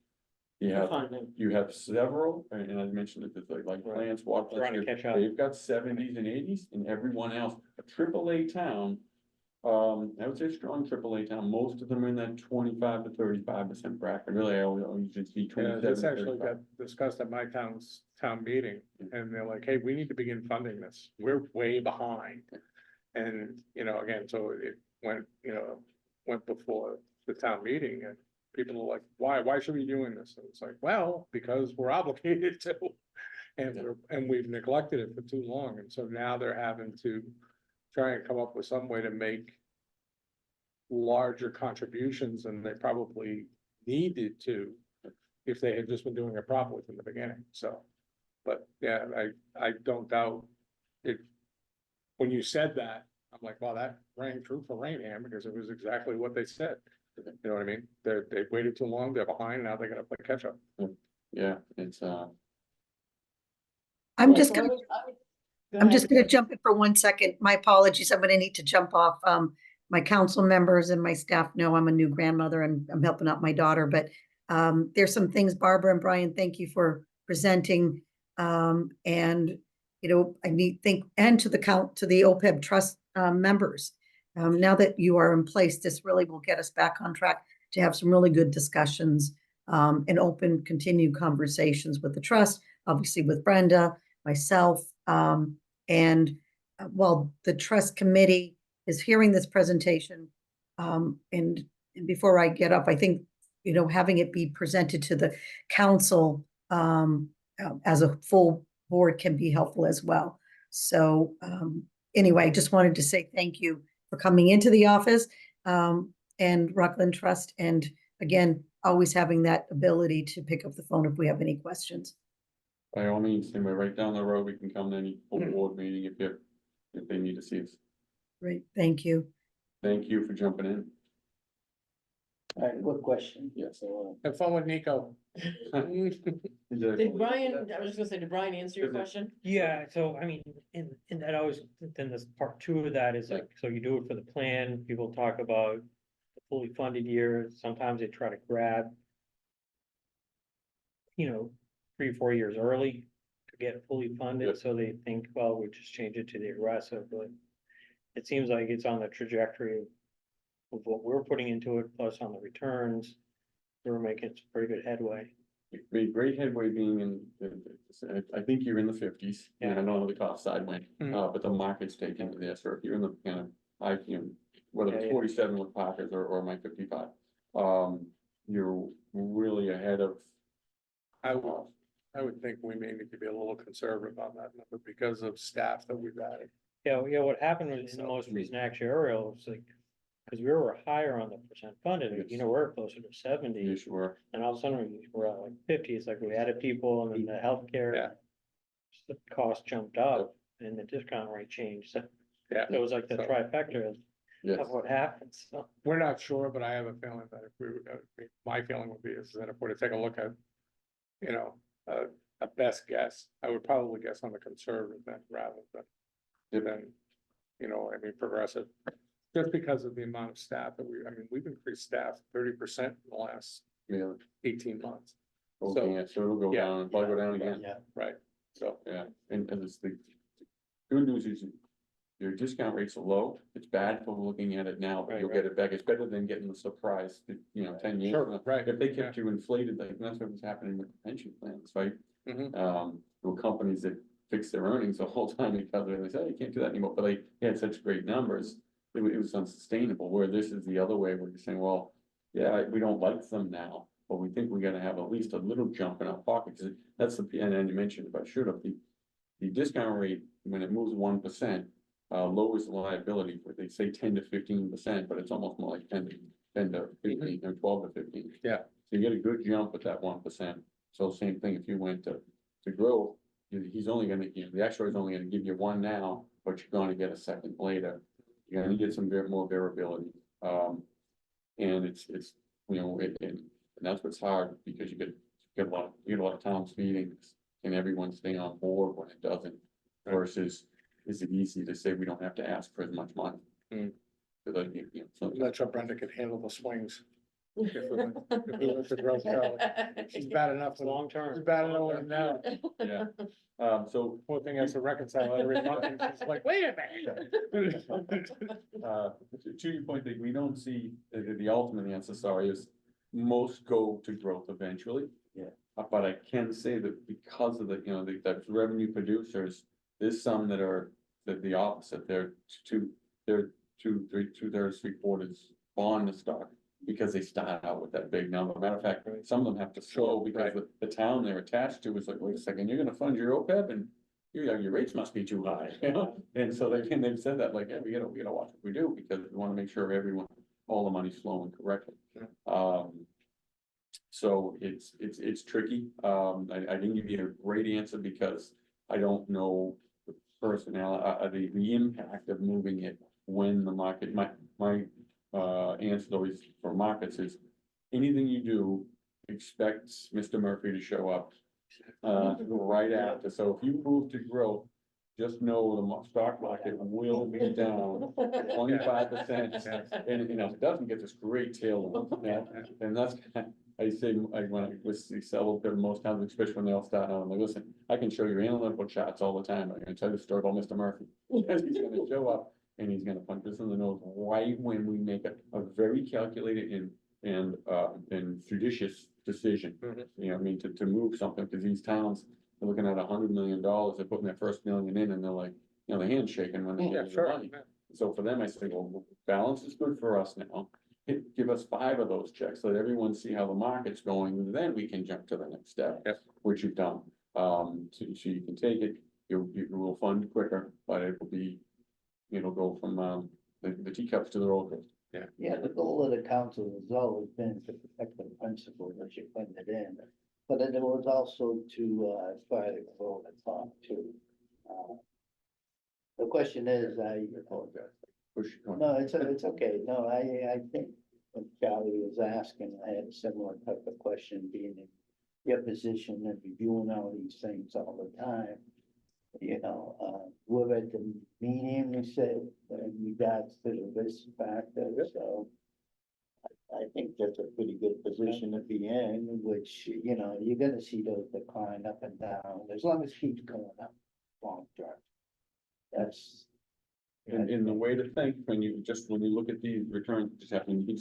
You have several, and I mentioned it, like Right. Lance, Watt, Trying to catch up. they've got 70s and 80s, and everyone else, a AAA town. I would say strong AAA town, most of them are in that 25 to 35% bracket, really, I always just see Yeah, 27 this to actually 35. got discussed at my town meeting, and they're like, hey, we need to begin funding this, we're way behind. And, again, so it went before the town meeting, and people are like, why should we be doing this? And it's like, well, because we're obligated to. And we've neglected it for too long, and so now they're having to try and come up with some way to make larger contributions than they probably needed to if they had just been doing it properly from the beginning, so. But yeah, I don't doubt it. When you said that, I'm like, wow, that rang true for Rainham, because it was exactly what they said. You know what I mean? They waited too long, they're behind, now they're gonna play catch up. Yeah, it's, I'm just So I gonna, would- go I'm just ahead. gonna jump in for 1 second. My apologies. I'm gonna need to jump off. My council members and my staff know I'm a new grandmother and I'm helping out my daughter, but there's some things, Barbara and Brian, thank you for presenting. And I and to the OPEB trust members. Now that you are in place, this really will get us back on track to have some really good discussions and open, continued conversations with the trust, obviously with Brenda, myself, and while the trust committee is hearing this presentation, and before I get up, I think, having it be presented to the council as a full board can be helpful as well. So anyway, I just wanted to say thank you for coming into the office and Rockland Trust. And again, always having that ability to pick up the phone if we have any questions. by all means, anyway, right down the road, we can come to any full board meeting if they need to see us. Great, thank you. Thank you for jumping in. All right, good question. Yes. So, Have fun with Nico. Did Brian, I was just gonna say, did Brian answer your Is it- question? Yeah, so I mean, in that always, then this part two of that is like, so you do it for the plan, people talk about the fully funded years, sometimes they try to grab. 3 or 4 years early to get fully Yep. funded, so they think, well, we just change it to the aggressive, but. It seems like it's on the trajectory of what we're putting into it, plus on the returns, we're making some pretty good headway. Made great headway being I think you're in the 50s, and I Yeah. don't know the cost side went, Mhm. but the market's taken to this, or if you're in the kind of, whether it's Yeah. 47 with Parkers or my 55. You're really ahead of. I would think we may need to be a little conservative on that number because of staff that we've added. Yeah, what happened was in the most recent actuarial, it's like, because we were higher on the percent funded, Yes. we're closer to 70. You sure. And all of a sudden, we're at like 50, it's like we added people and then the healthcare. Yeah. The cost jumped up and the discount rate changed, so Yeah. it was like the So- trifecta of Yes. what happens, so. We're not sure, but I have a feeling that if my feeling would be is that if we're to take a look at, a best guess, I would probably guess on the conservative end rather than, progressive. Just because of the amount of staff that we've increased staff 30% in the last Yeah. 18 months. Okay, so it'll go yeah. down, probably go down again. yeah, Right, so, Yeah, and it's the good news is your discount rates are low. It's bad for looking at it now, but Right, you'll get it back. It's better than getting the surprise, 10 years. sure, from now. right. If they kept you inflated, like that's what was happening with pension plans, right? Mhm. There were companies that fixed their earnings the whole time because they said, you can't do that anymore, but they had such great numbers. It was unsustainable, where this is the other way, where you're saying, well, yeah, we don't like them now, but we think we're gonna have at least a little jump in our pocket, because that's and then you mentioned about should have the discount rate, when it moves 1%, lowers the liability, where they say 10 to 15%, but it's almost more like 10 to 15 or 12 to 15. Yeah. So you get a good jump with that 1%. So same thing, if you went to growth, he's only gonna, the actuary's only gonna give you one now, but you're gonna get a second later. You're gonna get some more variability. And it's, and that's what's hard, because you get a lot of towns meetings, and everyone stay on board when it doesn't. Right. Versus, is it easy to say we don't have to ask for as much money? Mm. Because I'm not sure Brenda could handle the swings. If we went to growth, Charlie. She's bad enough. It's long term. She's bad enough now. yeah, so, Poor thing has to reconcile every month, and she's like, wait a minute. to your point, that we don't see, the ultimate answer, sorry, is most go to growth eventually. Yeah. But I can say that because of the, the revenue producers, there's some that are the opposite, they're two-thirds, three-quarters bond the stock. Because they start out with that big number. Matter of fact, some of them have to slow because Right. the town they're attached to is like, wait a second, you're gonna fund your OPEB and your rates must be too high, you know? And so they've said that, like, yeah, we gotta watch what we do, because we wanna make sure all the money's flowing correctly. So it's tricky. I didn't give you a great answer because I don't know the personnel, the impact of moving it when the market, my answer always for markets is, anything you do, expect Mr. Murphy to show up right after. So if you move to growth, just know the stock market will be down 25%. And, it doesn't get this great tailwind, and that's, I say, when I was sell to most times, especially when they all start out, I'm like, listen, I can show you analytical charts all the time. I'm gonna tell you the story about Mr. Murphy. Because he's gonna show up and he's gonna punch us in the nose right when we make a very calculated and judicious decision. Mhm. To move something, because these towns, they're looking at $100 million, they're putting their first million in, and they're like, their hand's shaking when they Yeah, get the sure. money. So for them, I say, well, balance is good for us now. Give us 5 of those checks, let everyone see how the market's going, and then we can jump to the next step. Yep. Which you've done. So you can take it, you will fund quicker, but it'll go from, the teacups to the roll cake. Yeah, the goal of the council has always been to protect the principle that you put it in. But it was also to, try to grow the top too. The question is, I apologize. Push. No, it's okay. No, I think when Charlie was asking, I had a similar type of question, being in your position and reviewing all these things all the time. We're at the medium, we said, in regards to the risk factor, so. I think that's a pretty good position to be in, which, you're gonna see those decline up and down, as long as it keeps going up long term. That's. And the way to think, when you look at these returns, each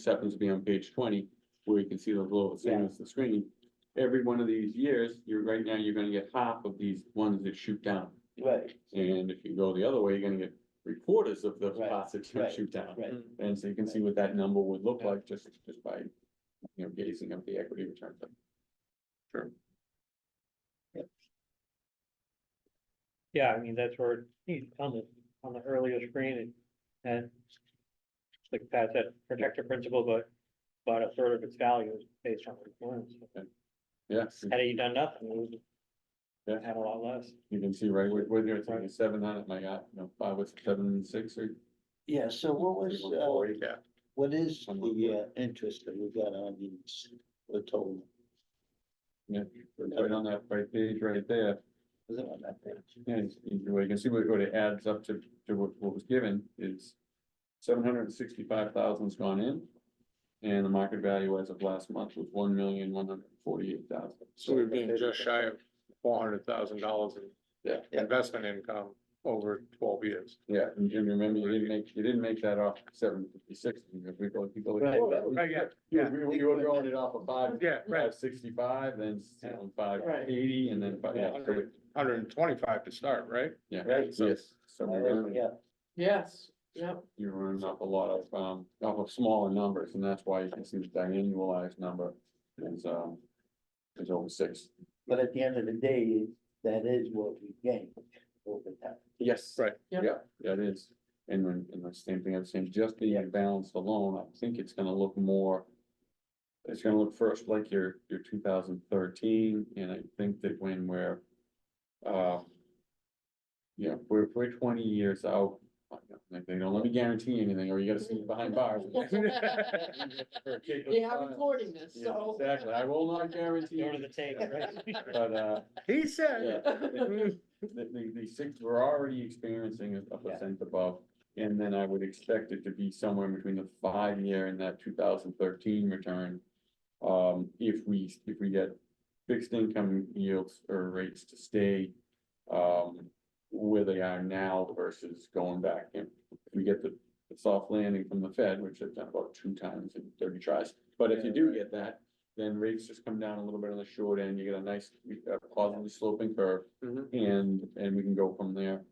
happens to be on page 20, where you can see the little same as the screen. Every one of these years, right now, you're gonna get half of these ones that shoot down. Right, And if you go the other way, you're gonna get 3/4 of the Right, parts that right, shoot down. right. And so you can see what that number would look like just by, gazing at the equity returns. Yeah, that's where on the earlier screen and like Pat said, protector principle, but about a third of its value is based on returns. Yes, Had he done nothing, we would yeah, have had a lot less. you can see right where you're thinking 700, my God, 5 was 7.6 or. yeah, so what was, Yeah. what is the interest that we got on these, the total? Yeah, right on that right page right there. Is it on that page? Yeah, you can see what it adds up to what was given is 765,000's gone in. And the market value as of last month was 1,148,000. So we've been just shy of $400,000 in Yeah. investment income over 12 years. Yeah, and remember, you didn't make that off 756. People. Right, yeah, yeah. You were growing it off of Yeah, right. 565, then 580, and then Yeah, 125 to start, right? yeah. Right. So yes, so Yeah, Yes, yep. you're running up a lot of off of smaller numbers, and that's why you can see that annualized number is over 6. but at the end of the day, that is what we gain over time. Yes. Right. Yep. Yeah, that is, and the same thing, I'm saying, just the imbalance alone, I think it's gonna look more it's gonna look first like your 2013, and I think that when we're, yeah, we're 20 years out. Like, they don't let me guarantee anything, or you gotta see it behind bars. We are recording this, Yeah, so. exactly, I will not guarantee Go to the tape, right? but, He said. the six, we're already experiencing a percent above. And then I would expect it to be somewhere between the 5-year and that 2013 return. If we get fixed income yields or rates to stay, where they are now versus going back. If we get the soft landing from the Fed, which they've done about 2 times in 30 tries, but if you do get that, then rates just come down a little bit on the short end, you get a nice, positively sloping curve, and we can go from there.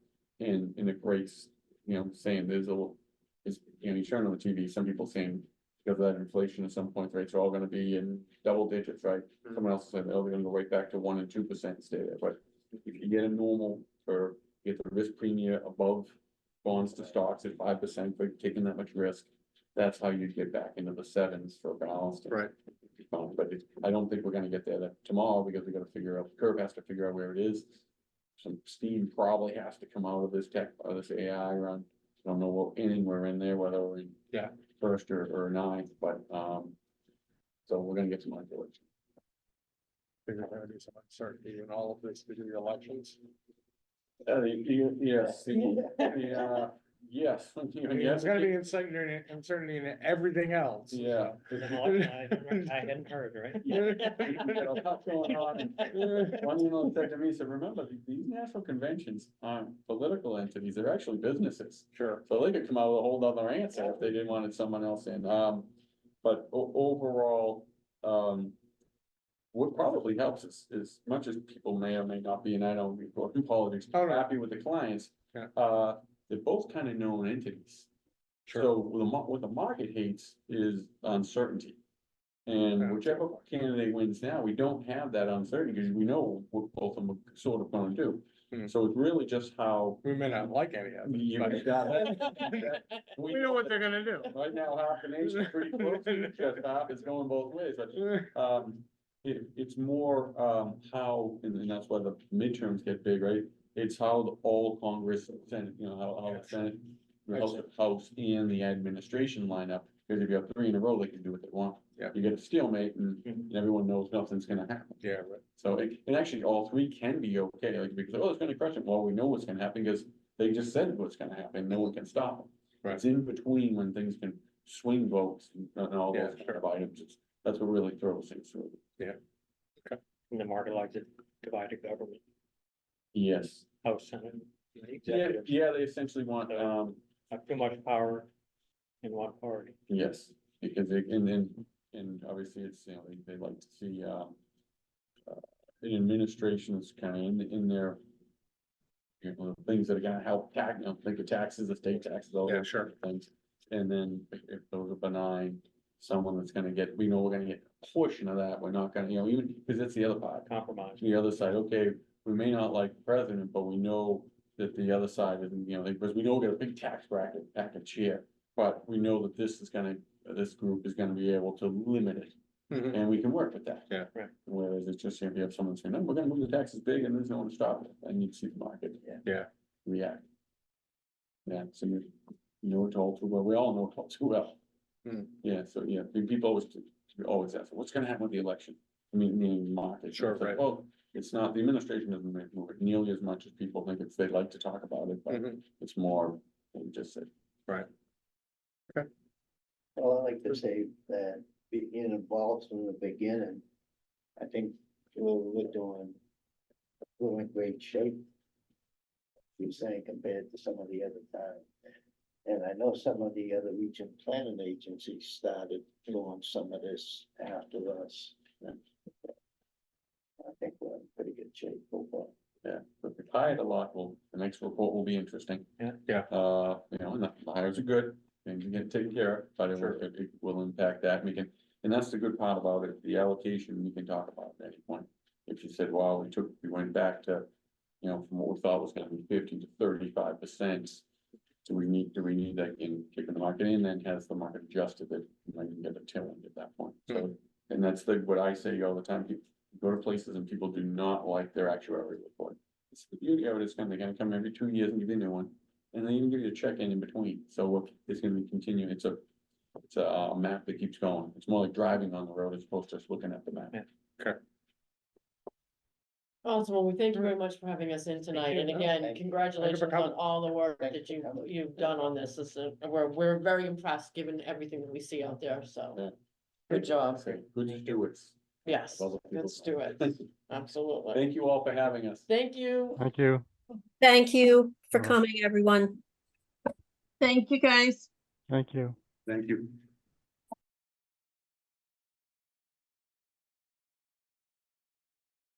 And if rates, saying there's a little, is, you turn on the TV, some people saying, because of that inflation at some point, rates are all gonna be in double digits, right? Someone else said, oh, they're gonna go right back to 1% and 2% and stay there, but if you get a normal, or get the risk premium above bonds to stocks at 5% for taking that much risk, that's how you get back into the 7s for balanced. Right. But I don't think we're gonna get there tomorrow, because we gotta figure out, the curve has to figure out where it is. Some steam probably has to come out of this tech, or this AI run. I don't know what inning we're in there, whether we're in first or ninth, but, so we're gonna get some manipulation. There's gonna be some uncertainty in all of this to do the elections. Yes, yes. I mean, there's gonna be uncertainty in everything else. Yeah. There's an election I hadn't heard, right? What's going on? One said to me, said, remember, these national conventions aren't political entities, they're actually businesses. Sure. So they could come out with a whole other answer if they didn't want someone else in. But overall, what probably helps is, as much as people may or may not be, and I don't report in politics, Oh, no. happy with the clients. Yeah. They're both kind of known entities. Sure. So what the market hates is uncertainty. And Yeah. whichever candidate wins now, we don't have that uncertainty, because we know what both of them are sort of gonna do. So it's really just how. We may not like any of You it, got it. but we know what they're gonna do. Right now, half the nation's pretty close, because half is going both ways, but, it's more, how, and that's why the midterms get big, right? It's how the all Congress, Senate, how the Senate, the House and the administration line up, because if you have 3 in a row, they can do what they want. Yeah. You get a stalemate and everyone knows nothing's gonna happen. Yeah, right. So and actually all 3 can be okay, like, because, oh, it's gonna crush it, well, we know what's gonna happen, because they just said what's gonna happen, no one can stop them. Right. It's in between when things can swing votes and all Yeah, those kind of items, that's what really throws things through. And the market likes it, divided government, Yes, House, Senate, yeah, executive, they essentially want, have too much power in one party. yes, because and obviously it's, they like to see, the administration is kind of in their. Things that are gonna help think of taxes, the state taxes, all Yeah, those sure. kind of things. And then if those are benign, someone that's gonna get, we know we're gonna get a portion of that, we're not gonna, even, because that's the other part. Compromise. The other side, okay, we may not like the president, but we know that the other side isn't, because we know we got a big tax bracket package here. But we know that this group is gonna be able to limit it, Mhm. and we can work with that. Yeah. Right. Whereas it's just, if you have someone saying, no, we're gonna move the taxes big and there's no one to stop it, and you see the market. Yeah. React. Yeah, so you know it all too well, we all know it all too well. Hmm. Yeah, so, people always ask, what's gonna happen with the election? The market. Sure, It's like, right. well, it's not, the administration doesn't move it nearly as much as people think it's, they like to talk about it, but Mhm. it's more, than just said. Well, I like to say that being involved from the beginning, I think we're in great shape. You're saying compared to some of the other towns. And I know some of the other region planning agencies started doing some of this after us. And I think we're in pretty good shape overall. Yeah, but we've hired a lot, the next report will be interesting. Yeah. Yeah. And the hires are good, things are getting taken care of, but it will impact that, and that's the good part about it, the allocation, we can talk about at any point. If you said, wow, we went back to, from what we thought was gonna be 50 to 35%. Do we need that in kicking the market in, and has the market adjusted that you might get a tailwind at that point? So And that's what I say all the time, people go to places and people do not like their actuary report. It's the beauty of it, it's they're gonna come every 2 years and give you a new one, and they even give you a check-in in between, so it's gonna be continuing, it's a map that keeps going, it's more like driving on the road as opposed to just looking at the map. Yeah. Awesome, well, we thank you very much for having us in tonight, you. and again, Thank you. congratulations on coming. all the work Thank you that for coming. you've done on this. We're very impressed, given everything that we see out there, so. Yeah. Good job, Okay, good stewards. yes, Other people. let's do it, absolutely. Thank you all for having us. Thank you. Thank you. Thank you for Well- coming, everyone. Thank you, guys. Thank you. Thank you.